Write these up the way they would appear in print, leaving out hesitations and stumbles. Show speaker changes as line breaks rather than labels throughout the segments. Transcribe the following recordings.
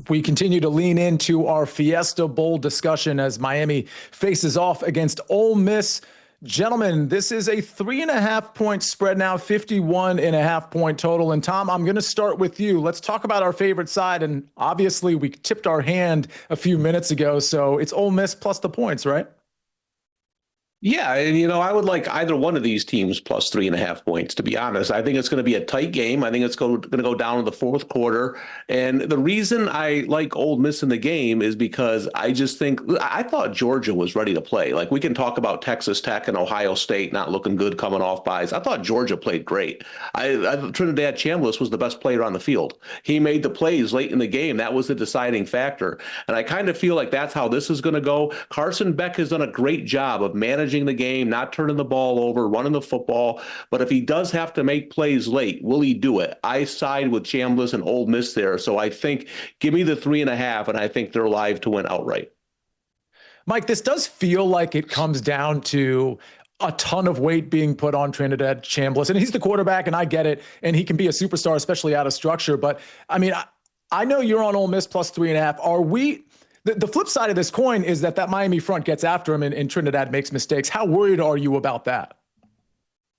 We continue to lean into our Fiesta Bowl discussion as Miami faces off against Ole Miss. Gentlemen, this is a 3.5-point spread now, 51.5-point total. And Tom, I'm going to start with you. Let's talk about our favorite side. And obviously, we tipped our hand a few minutes ago, so it's Ole Miss plus the points, right?
Yeah, and I would like either one of these teams plus 3.5 points, to be honest. I think it's going to be a tight game. I think it's going to go down in the fourth quarter. And the reason I like Ole Miss in the game is because I thought Georgia was ready to play. Like, we can talk about Texas Tech and Ohio State not looking good coming off buys. I thought Georgia played great. Trinidad Chambliss was the best player on the field. He made the plays late in the game. That was the deciding factor. And I kind of feel like that's how this is going to go. Carson Beck has done a great job of managing the game, not turning the ball over, running the football. But if he does have to make plays late, will he do it? I side with Chambliss and Ole Miss there. So I think give me the 3.5, and I think they're live to win outright.
Mike, this does feel like it comes down to a ton of weight being put on Trinidad Chambliss. And he's the quarterback, and I get it. And he can be a superstar, especially out of structure. But I mean, I know you're on Ole Miss plus 3.5. Are we? The flip side of this coin is that Miami front gets after him and Trinidad makes mistakes. How worried are you about that?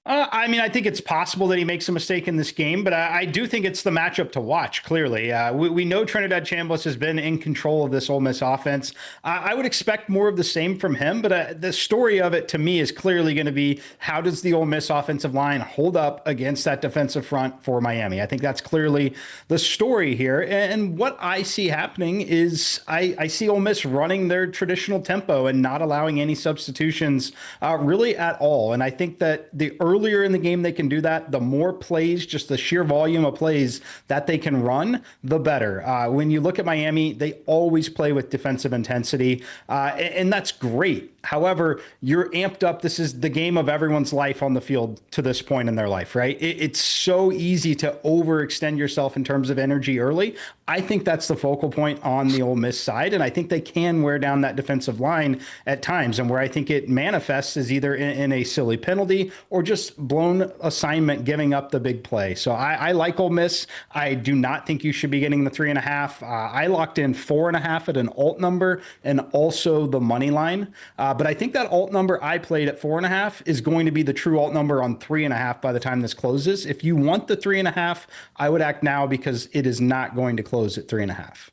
I think it's possible that he makes a mistake in this game, but I do think it's the matchup to watch, clearly. We know Trinidad Chambliss has been in control of this Ole Miss offense. I would expect more of the same from him, but the story of it to me is clearly going to be, how does the Ole Miss offensive line hold up against that defensive front for Miami? I think that's clearly the story here. And what I see happening is I see Ole Miss running their traditional tempo and not allowing any substitutions really at all. And I think that the earlier in the game they can do that, the more plays, just the sheer volume of plays that they can run, the better. When you look at Miami, they always play with defensive intensity, and that's great. However, you're amped up. This is the game of everyone's life on the field to this point in their life, right? It's so easy to overextend yourself in terms of energy early. I think that's the focal point on the Ole Miss side, and I think they can wear down that defensive line at times. And where I think it manifests is either in a silly penalty or just blown assignment, giving up the big play. So I like Ole Miss. I do not think you should be getting the 3.5. I locked in 4.5 at an alt number and also the money line. But I think that alt number I played at 4.5 is going to be the true alt number on 3.5 by the time this closes. If you want the 3.5, I would act now, because it is not going to close at 3.5.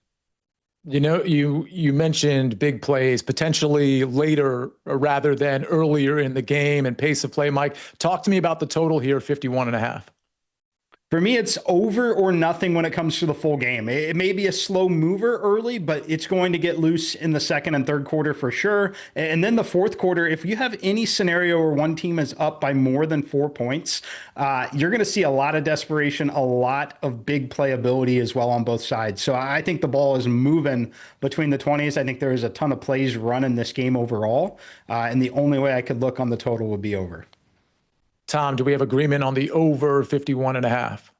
You mentioned big plays potentially later rather than earlier in the game and pace of play. Mike, talk to me about the total here, 51.5.
For me, it's over or nothing when it comes to the full game. It may be a slow mover early, but it's going to get loose in the second and third quarter for sure. And then the fourth quarter, if you have any scenario where one team is up by more than 4 points, you're going to see a lot of desperation, a lot of big playability as well on both sides. So I think the ball is moving between the 20s. I think there is a ton of plays run in this game overall. And the only way I could look on the total would be over.
Tom, do we have agreement on the over 51.5?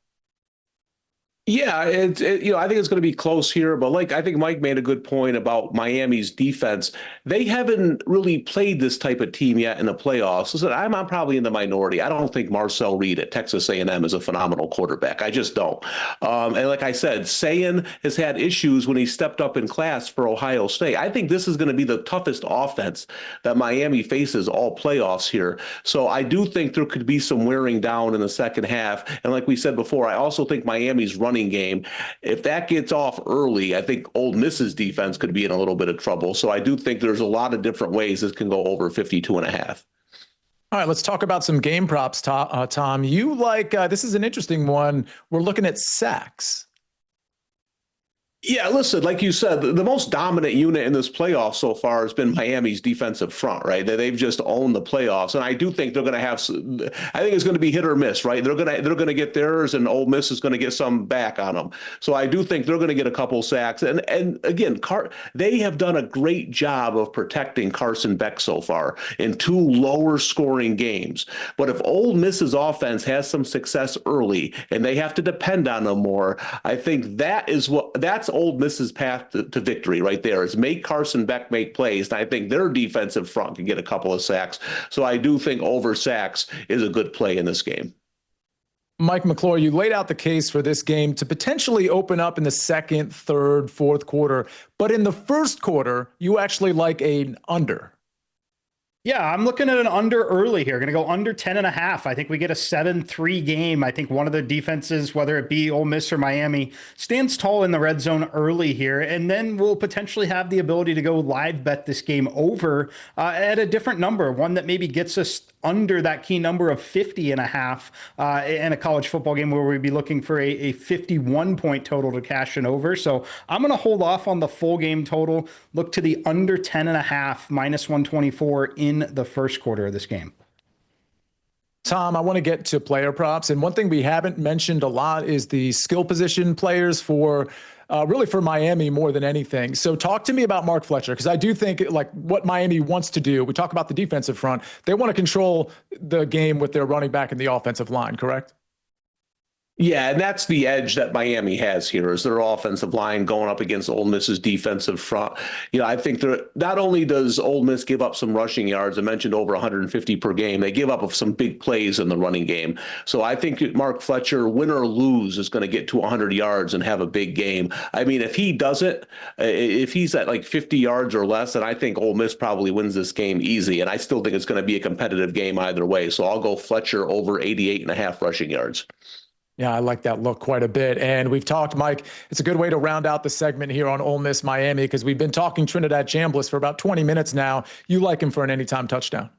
Yeah, I think it's going to be close here, but I think Mike made a good point about Miami's defense. They haven't really played this type of team yet in the playoffs. Listen, I'm probably in the minority. I don't think Marcel Reed at Texas A&M is a phenomenal quarterback. I just don't. And like I said, Sayan has had issues when he stepped up in class for Ohio State. I think this is going to be the toughest offense that Miami faces all playoffs here. So I do think there could be some wearing down in the second half. And like we said before, I also think Miami's running game, if that gets off early, I think Ole Miss's defense could be in a little bit of trouble. So I do think there's a lot of different ways this can go over 52.5.
All right, let's talk about some game props, Tom. You this is an interesting one. We're looking at sacks.
Yeah, listen, like you said, the most dominant unit in this playoff so far has been Miami's defensive front, right? They've just owned the playoffs, and I do think they're going to have. I think it's going to be hit or miss, right? They're going to get theirs, and Ole Miss is going to get some back on them. So I do think they're going to get a couple sacks, and again, they have done a great job of protecting Carson Beck so far in 2 lower scoring games. But if Ole Miss's offense has some success early, and they have to depend on them more, I think that's Ole Miss's path to victory right there, is make Carson Beck make plays. And I think their defensive front can get a couple of sacks. So I do think over sacks is a good play in this game.
Mike McClure, you laid out the case for this game to potentially open up in the second, third, fourth quarter. But in the first quarter, you actually like an under.
Yeah, I'm looking at an under early here. Going to go under 10.5. I think we get a 7-3 game. I think one of the defenses, whether it be Ole Miss or Miami, stands tall in the red zone early here. And then we'll potentially have the ability to go live bet this game over at a different number, one that maybe gets us under that key number of 50.5 in a college football game where we'd be looking for a 51 point total to cash in over. So I'm going to hold off on the full game total, look to the under 10.5 minus 124 in the first quarter of this game.
Tom, I want to get to player props. And one thing we haven't mentioned a lot is the skill position players for really for Miami more than anything. So talk to me about Mark Fletcher, because I do think like what Miami wants to do, we talk about the defensive front, they want to control the game with their running back and the offensive line, correct?
Yeah, and that's the edge that Miami has here is their offensive line going up against Ole Miss's defensive front. I think not only does Ole Miss give up some rushing yards, I mentioned over 150 per game, they give up some big plays in the running game. So I think Mark Fletcher, win or lose, is going to get to 100 yards and have a big game. I mean, if he does it, if he's at like 50 yards or less, then I think Ole Miss probably wins this game easy. And I still think it's going to be a competitive game either way. So I'll go Fletcher over 88.5 rushing yards.
Yeah, I like that look quite a bit. And we've talked, Mike, it's a good way to round out the segment here on Ole Miss-Miami because we've been talking Trinidad Chambliss for about 20 minutes now. You like him for an anytime touchdown.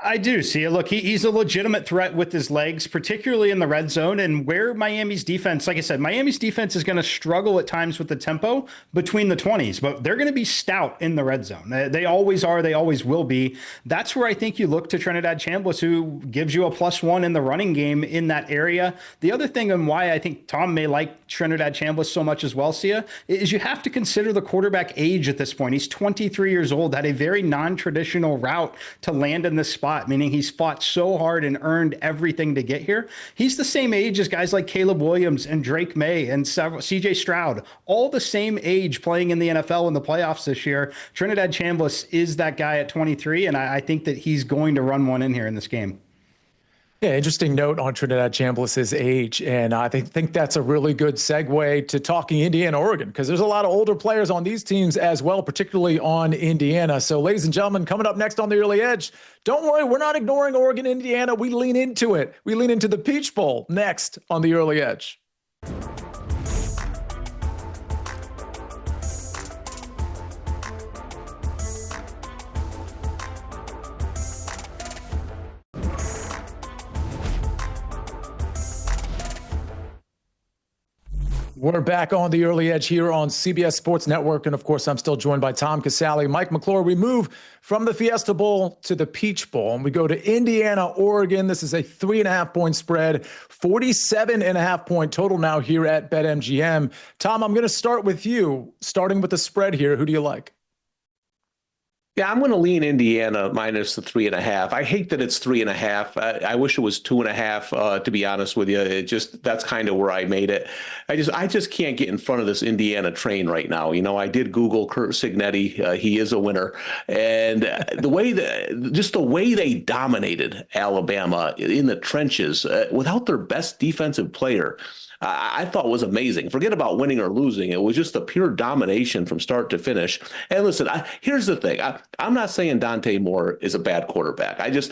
I do see it. Look, he's a legitimate threat with his legs, particularly in the red zone. And where Miami's defense, like I said, Miami's defense is going to struggle at times with the tempo between the 20s, but they're going to be stout in the red zone. They always are. They always will be. That's where I think you look to Trinidad Chambliss, who gives you a +1 in the running game in that area. The other thing and why I think Tom may like Trinidad Chambliss so much as well, Sia, is you have to consider the quarterback age at this point. He's 23 years old, had a very non-traditional route to land in this spot, meaning he's fought so hard and earned everything to get here. He's the same age as guys like Caleb Williams and Drake May and CJ Stroud, all the same age playing in the NFL in the playoffs this year. Trinidad Chambliss is that guy at 23, and I think that he's going to run one in here in this game.
Yeah, interesting note on Trinidad Chambliss's age. And I think that's a really good segue to talking Indiana, Oregon, because there's a lot of older players on these teams as well, particularly on Indiana. So ladies and gentlemen, coming up next on the Early Edge, don't worry, we're not ignoring Oregon, Indiana. We lean into it. We lean into the Peach Bowl next on the Early Edge. We're back on the Early Edge here on CBS Sports Network. And of course, I'm still joined by Tom Casale, Mike McClure. We move from the Fiesta Bowl to the Peach Bowl, and we go to Indiana, Oregon. This is a 3.5 point spread, 47.5 point total now here at BetMGM. Tom, I'm going to start with you, starting with the spread here. Who do you like?
Yeah, I'm going to lean Indiana minus the 3.5. I hate that it's 3.5. I wish it was 2.5. To be honest with you, that's kind of where I made it. I just can't get in front of this Indiana train right now. I did Google Curt Cignetti. He is a winner, and the way they dominated Alabama in the trenches without their best defensive player, I thought was amazing. Forget about winning or losing. It was just a pure domination from start to finish. And listen, here's the thing. I'm not saying Dante Moore is a bad quarterback. I just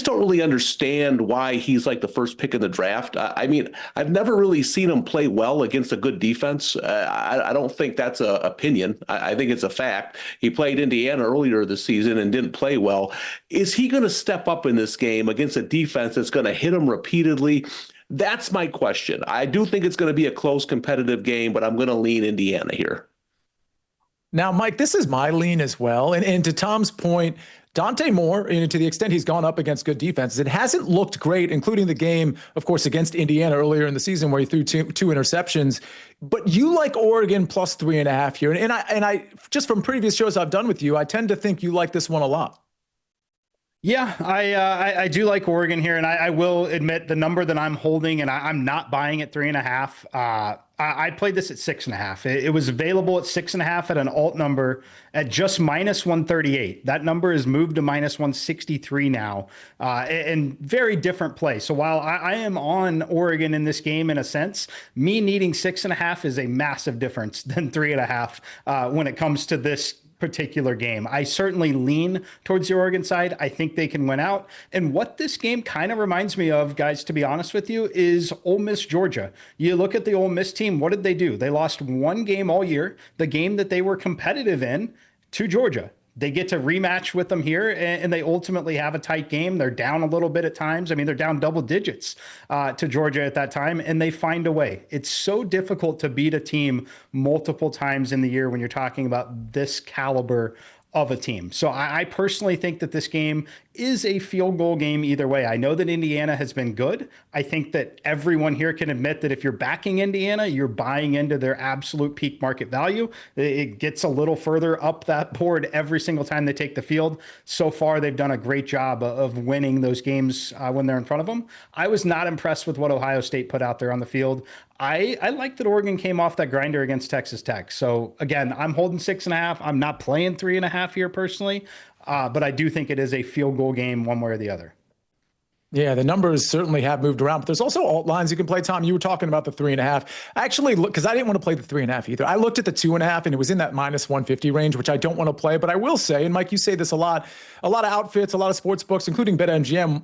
don't really understand why he's like the first pick in the draft. I mean, I've never really seen him play well against a good defense. I don't think that's an opinion. I think it's a fact. He played Indiana earlier this season and didn't play well. Is he going to step up in this game against a defense that's going to hit him repeatedly? That's my question. I do think it's going to be a close competitive game, but I'm going to lean Indiana here.
Now, Mike, this is my lean as well. And to Tom's point, Dante Moore, to the extent he's gone up against good defenses, it hasn't looked great, including the game, of course, against Indiana earlier in the season where he threw two interceptions. But you like Oregon plus 3.5 here. And I just from previous shows I've done with you, I tend to think you like this one a lot.
Yeah, I do like Oregon here, and I will admit the number that I'm holding, and I'm not buying at 3.5. I played this at 6.5. It was available at 6.5 at an alt number at just minus 138. That number is moved to minus 163 now, and very different play. So while I am on Oregon in this game in a sense, me needing 6.5 is a massive difference than 3.5 when it comes to this particular game. I certainly lean towards the Oregon side. I think they can win out. And what this game kind of reminds me of, guys, to be honest with you, is Ole Miss Georgia. You look at the Ole Miss team, what did they do? They lost one game all year, the game that they were competitive in, to Georgia. They get to rematch with them here, and they ultimately have a tight game. They're down a little bit at times. I mean, they're down double digits to Georgia at that time, and they find a way. It's so difficult to beat a team multiple times in the year when you're talking about this caliber of a team. So I personally think that this game is a field goal game either way. I know that Indiana has been good. I think that everyone here can admit that if you're backing Indiana, you're buying into their absolute peak market value. It gets a little further up that board every single time they take the field. So far, they've done a great job of winning those games when they're in front of them. I was not impressed with what Ohio State put out there on the field. I like that Oregon came off that grinder against Texas Tech. So again, I'm holding 6.5. I'm not playing 3.5 here personally, but I do think it is a field goal game one way or the other.
Yeah, the numbers certainly have moved around, but there's also alt lines you can play. Tom, you were talking about the 3.5. Actually, look, because I didn't want to play the 3.5 either. I looked at the 2.5 and it was in that minus 150 range, which I don't want to play. But I will say, and Mike, you say this a lot of outfits, a lot of sports books, including BetMGM,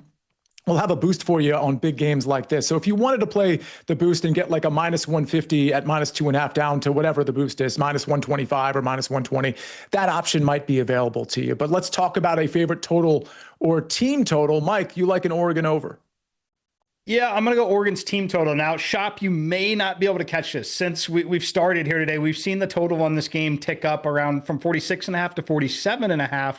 will have a boost for you on big games like this. So if you wanted to play the boost and get like a minus 150 at minus 2.5 down to whatever the boost is, minus 125 or minus 120, that option might be available to you. But let's talk about a favorite total or team total. Mike, you like an Oregon over?
Yeah, I'm going to go Oregon's team total. Now, Shop, you may not be able to catch this. Since we've started here today, we've seen the total on this game tick up around from 46.5 to 47.5.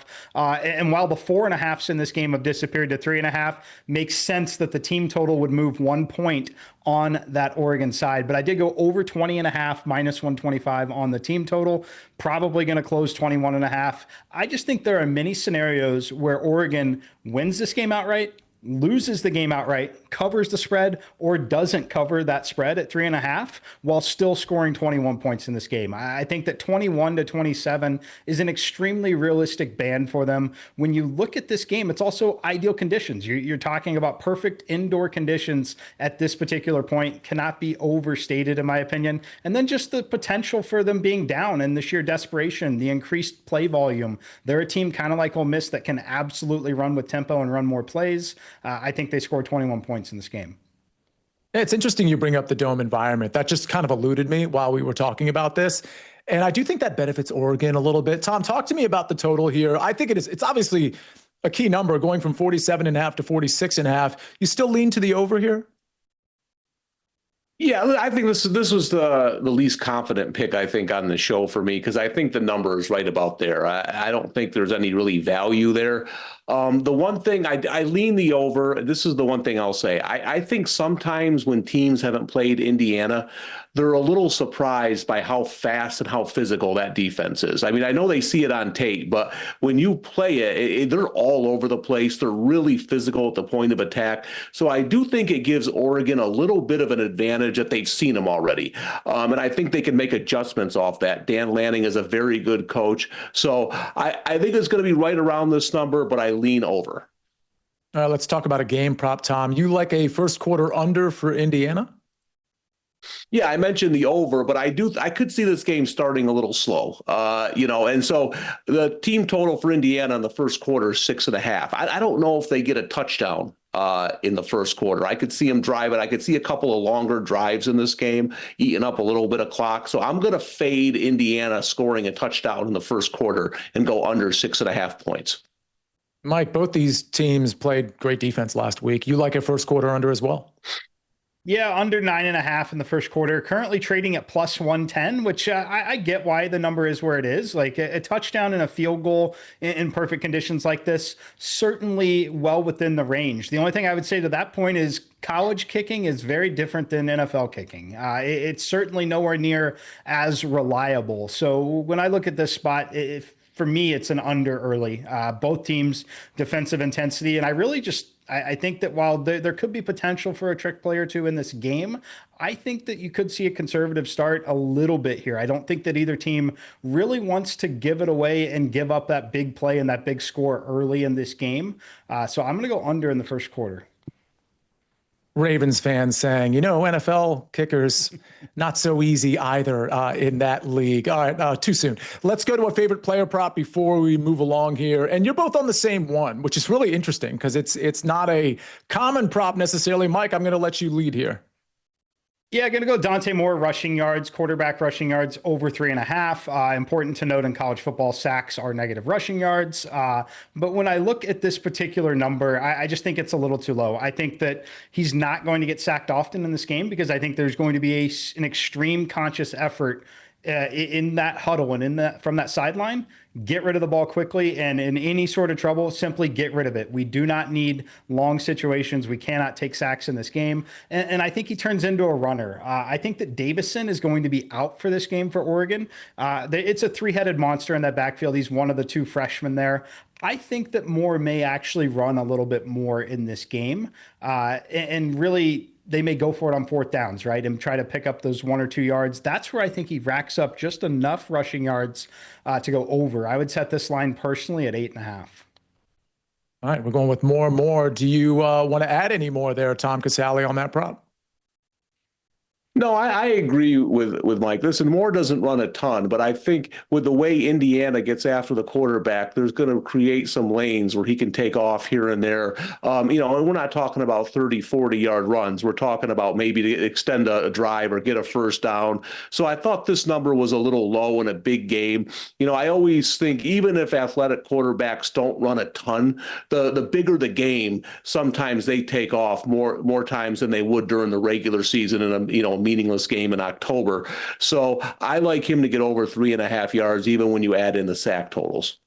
And while the 4.5s in this game have disappeared to 3.5, makes sense that the team total would move 1 point on that Oregon side. But I did go over 20.5, minus 125 on the team total. Probably going to close 21.5. I just think there are many scenarios where Oregon wins this game outright, loses the game outright, covers the spread, or doesn't cover that spread at 3.5 while still scoring 21 points in this game. I think that 21 to 27 is an extremely realistic band for them. When you look at this game, it's also ideal conditions. You're talking about perfect indoor conditions at this particular point, cannot be overstated in my opinion. And then just the potential for them being down and the sheer desperation, the increased play volume. They're a team kind of like Ole Miss that can absolutely run with tempo and run more plays. I think they scored 21 points in this game.
It's interesting you bring up the dome environment. That just kind of eluded me while we were talking about this. And I do think that benefits Oregon a little bit. Tom, talk to me about the total here. I think it's obviously a key number going from 47.5 to 46.5. You still lean to the over here?
Yeah, I think this was the least confident pick, I think, on the show for me, because I think the number is right about there. I don't think there's any really value there. The one thing I lean the over, this is the one thing I'll say. I think sometimes when teams haven't played Indiana, they're a little surprised by how fast and how physical that defense is. I mean, I know they see it on tape, but when you play it, they're all over the place. They're really physical at the point of attack. So I do think it gives Oregon a little bit of an advantage that they've seen them already. And I think they can make adjustments off that. Dan Lanning is a very good coach. So I think it's going to be right around this number, but I lean over.
All right, let's talk about a game prop, Tom. You like a first quarter under for Indiana?
Yeah, I mentioned the over, but I could see this game starting a little slow, and so the team total for Indiana in the first quarter is 6.5. I don't know if they get a touchdown in the first quarter. I could see them drive it. I could see a couple of longer drives in this game, eating up a little bit of clock. So I'm going to fade Indiana scoring a touchdown in the first quarter and go under 6.5 points.
Mike, both these teams played great defense last week. You like a first quarter under as well?
Yeah, under 9.5 in the first quarter, currently trading at plus 110, which I get why the number is where it is. Like a touchdown and a field goal in perfect conditions like this, certainly well within the range. The only thing I would say to that point is college kicking is very different than NFL kicking. It's certainly nowhere near as reliable. So when I look at this spot, for me, it's an under early. Both teams' defensive intensity, and I I think that while there could be potential for a trick play or two in this game, I think that you could see a conservative start a little bit here. I don't think that either team really wants to give it away and give up that big play and that big score early in this game. So I'm going to go under in the first quarter.
Ravens fans saying, NFL kickers, not so easy either in that league. All right, too soon. Let's go to a favorite player prop before we move along here. And you're both on the same one, which is really interesting because it's not a common prop necessarily. Mike, I'm going to let you lead here.
Yeah, going to go Dante Moore rushing yards, quarterback rushing yards over 3.5. Important to note in college football, sacks are negative rushing yards. But when I look at this particular number, I just think it's a little too low. I think that he's not going to get sacked often in this game because I think there's going to be an extreme conscious effort in that huddle and from that sideline, get rid of the ball quickly, and in any sort of trouble, simply get rid of it. We do not need long situations. We cannot take sacks in this game. And I think he turns into a runner. I think that Davison is going to be out for this game for Oregon. It's a three-headed monster in that backfield. He's one of the two freshmen there. I think that Moore may actually run a little bit more in this game and really they may go for it on fourth downs, right? And try to pick up those 1 or 2 yards. That's where I think he racks up just enough rushing yards to go over. I would set this line personally at 8.5.
All right, we're going with more and more. Do you want to add any more there, Tom Casale, on that prop?
No, I agree with Mike. Listen, Moore doesn't run a ton, but I think with the way Indiana gets after the quarterback, there's going to create some lanes where he can take off here and there. And we're not talking about 30, 40-yard runs. We're talking about maybe to extend a drive or get a first down. So I thought this number was a little low in a big game. I always think even if athletic quarterbacks don't run a ton, the bigger the game, sometimes they take off more times than they would during the regular season in a meaningless game in October. So I like him to get over 3.5 yards, even when you add in the sack totals.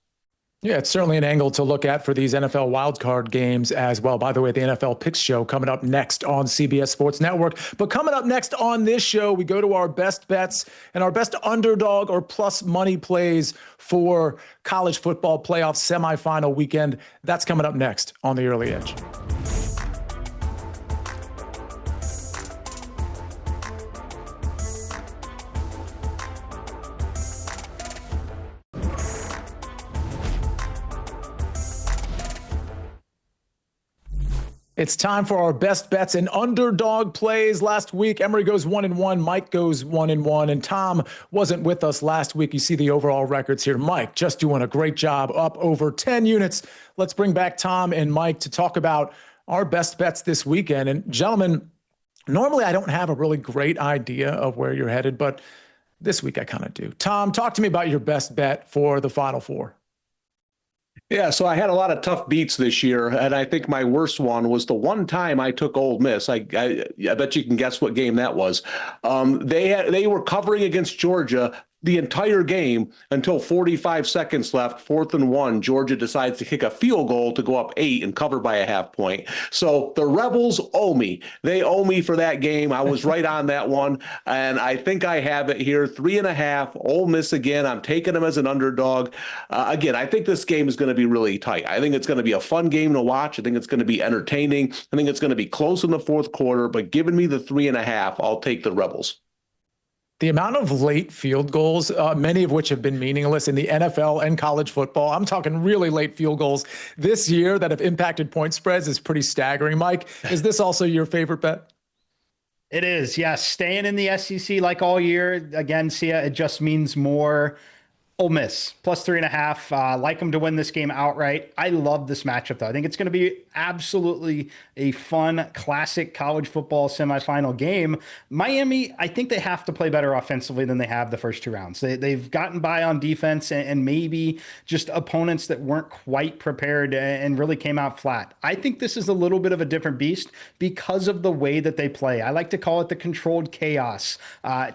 Yeah, it's certainly an angle to look at for these NFL wildcard games as well. By the way, the NFL Picks Show coming up next on CBS Sports Network. But coming up next on this show, we go to our best bets and our best underdog or plus money plays for college football playoff semifinal weekend. That's coming up next on The Early Edge. It's time for our best bets and underdog plays. Last week, Emory goes 1-1, Mike goes 1-1, and Tom wasn't with us last week. You see the overall records here. Mike just doing a great job, up over 10 units. Let's bring back Tom and Mike to talk about our best bets this weekend. And gentlemen, normally I don't have a really great idea of where you're headed, but this week I kind of do. Tom, talk to me about your best bet for the Final Four.
Yeah, so I had a lot of tough beats this year, and I think my worst one was the one time I took Ole Miss. I bet you can guess what game that was. They were covering against Georgia the entire game until 45 seconds left, 4th and 1. Georgia decides to kick a field goal to go up 8 and cover by a half point. So the Rebels owe me. They owe me for that game. I was right on that one, and I think I have it here. 3.5, Ole Miss again. I'm taking them as an underdog. Again, I think this game is going to be really tight. I think it's going to be a fun game to watch. I think it's going to be entertaining. I think it's going to be close in the fourth quarter, but giving me the 3.5, I'll take the Rebels.
The amount of late field goals, many of which have been meaningless in the NFL and college football, I'm talking really late field goals this year that have impacted point spreads, is pretty staggering. Mike, is this also your favorite bet?
It is, yes. Staying in the SEC like all year. Again, Sia, it just means more. Ole Miss, plus 3.5. Like them to win this game outright. I love this matchup, though. I think it's going to be absolutely a fun, classic college football semifinal game. Miami, I think they have to play better offensively than they have the first 2 rounds. They've gotten by on defense and maybe just opponents that weren't quite prepared and really came out flat. I think this is a little bit of a different beast because of the way that they play. I like to call it the controlled chaos.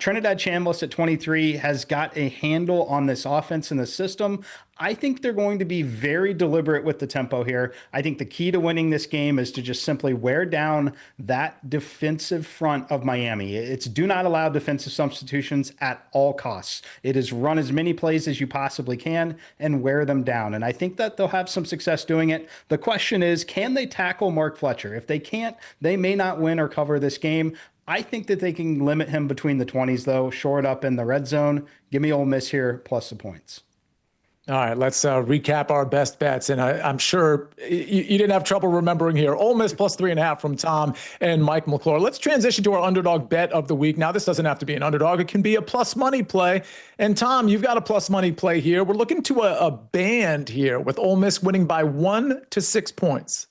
Trinidad Chambliss at 23 has got a handle on this offense and the system. I think they're going to be very deliberate with the tempo here. I think the key to winning this game is to just simply wear down that defensive front of Miami. It's do not allow defensive substitutions at all costs. It is run as many plays as you possibly can and wear them down. And I think that they'll have some success doing it. The question is, can they tackle Mark Fletcher? If they can't, they may not win or cover this game. I think that they can limit him between the 20s, though, shore it up in the red zone. Give me Ole Miss here, plus the points.
All right, let's recap our best bets. And I'm sure you didn't have trouble remembering here. Ole Miss plus 3.5 from Tom and Mike McClure. Let's transition to our underdog bet of the week. Now, this doesn't have to be an underdog. It can be a plus money play. And Tom, you've got a plus money play here. We're looking to a band here with Ole Miss winning by 1 to 6 points.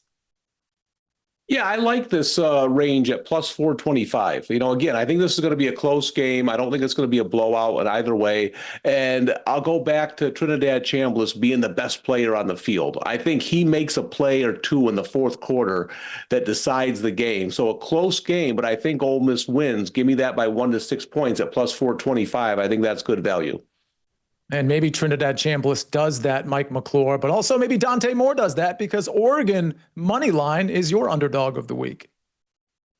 Yeah, I like this range at plus 425. Again, I think this is going to be a close game. I don't think it's going to be a blowout in either way. And I'll go back to Trinidad Chambliss being the best player on the field. I think he makes a play or two in the fourth quarter that decides the game. So a close game, but I think Ole Miss wins. Give me that by 1 to 6 points at plus 425. I think that's good value.
And maybe Trinidad Chambliss does that, Mike McClure, but also maybe Dante Moore does that because Oregon money line is your underdog of the week.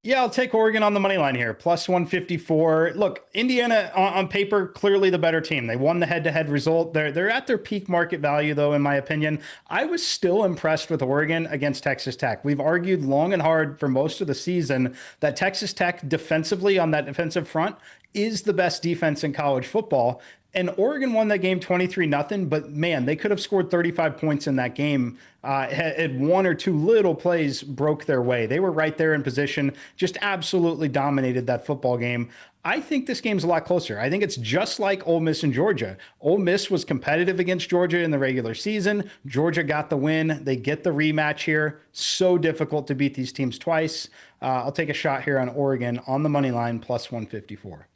Yeah, I'll take Oregon on the money line here, plus 154. Look, Indiana on paper, clearly the better team. They won the head-to-head result. They're at their peak market value, though, in my opinion. I was still impressed with Oregon against Texas Tech. We've argued long and hard for most of the season that Texas Tech defensively on that defensive front is the best defense in college football. And Oregon won that game 23-0, but man, they could have scored 35 points in that game. Had one or two little plays broke their way. They were right there in position, just absolutely dominated that football game. I think this game's a lot closer. I think it's just like Ole Miss and Georgia. Ole Miss was competitive against Georgia in the regular season. Georgia got the win. They get the rematch here. So difficult to beat these teams twice. I'll take a shot here on Oregon on the money line, plus 154.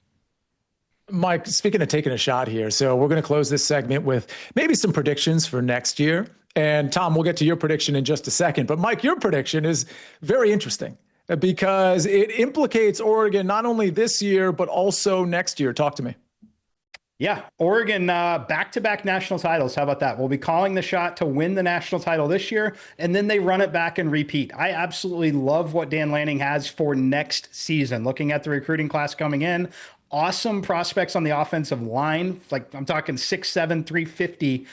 Mike, speaking of taking a shot here, so we're going to close this segment with maybe some predictions for next year. And Tom, we'll get to your prediction in just a second. But Mike, your prediction is very interesting because it implicates Oregon not only this year, but also next year. Talk to me.
Yeah, Oregon, back-to-back national titles. How about that? We'll be calling the shot to win the national title this year, and then they run it back and repeat. I absolutely love what Dan Lanning has for next season. Looking at the recruiting class coming in, awesome prospects on the offensive line. Like I'm talking 6'7", 350.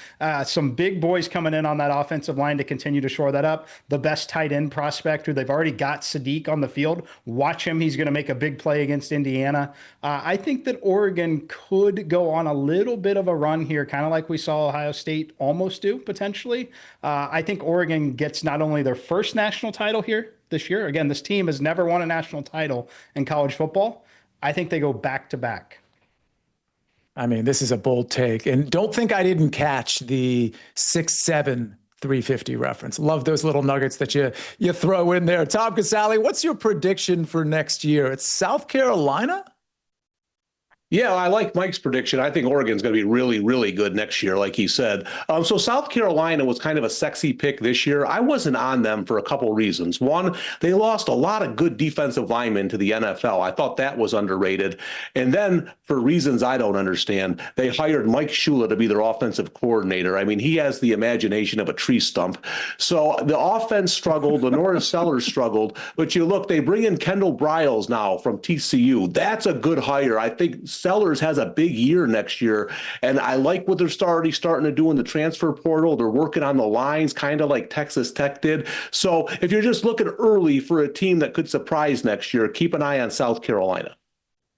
Some big boys coming in on that offensive line to continue to shore that up. The best tight end prospect who they've already got, Sadiq, on the field. Watch him. He's going to make a big play against Indiana. I think that Oregon could go on a little bit of a run here, kind of like we saw Ohio State almost do potentially. I think Oregon gets not only their first national title here this year. Again, this team has never won a national title in college football. I think they go back to back.
I mean, this is a bold take. And don't think I didn't catch the 6'7", 350 reference. Love those little nuggets that you throw in there. Tom Casale, what's your prediction for next year? It's South Carolina?
Yeah, I like Mike's prediction. I think Oregon's going to be really, really good next year, like he said. So South Carolina was kind of a sexy pick this year. I wasn't on them for a couple of reasons. One, they lost a lot of good defensive linemen to the NFL. I thought that was underrated. And then, for reasons I don't understand, they hired Mike Shula to be their offensive coordinator. I mean, he has the imagination of a tree stump. So the offense struggled. Lenora Sellers struggled. But you look, they bring in Kendall Briles now from TCU. That's a good hire. I think Sellers has a big year next year, and I like what they're already starting to do in the transfer portal. They're working on the lines, kind of like Texas Tech did. So if you're just looking early for a team that could surprise next year, keep an eye on South Carolina.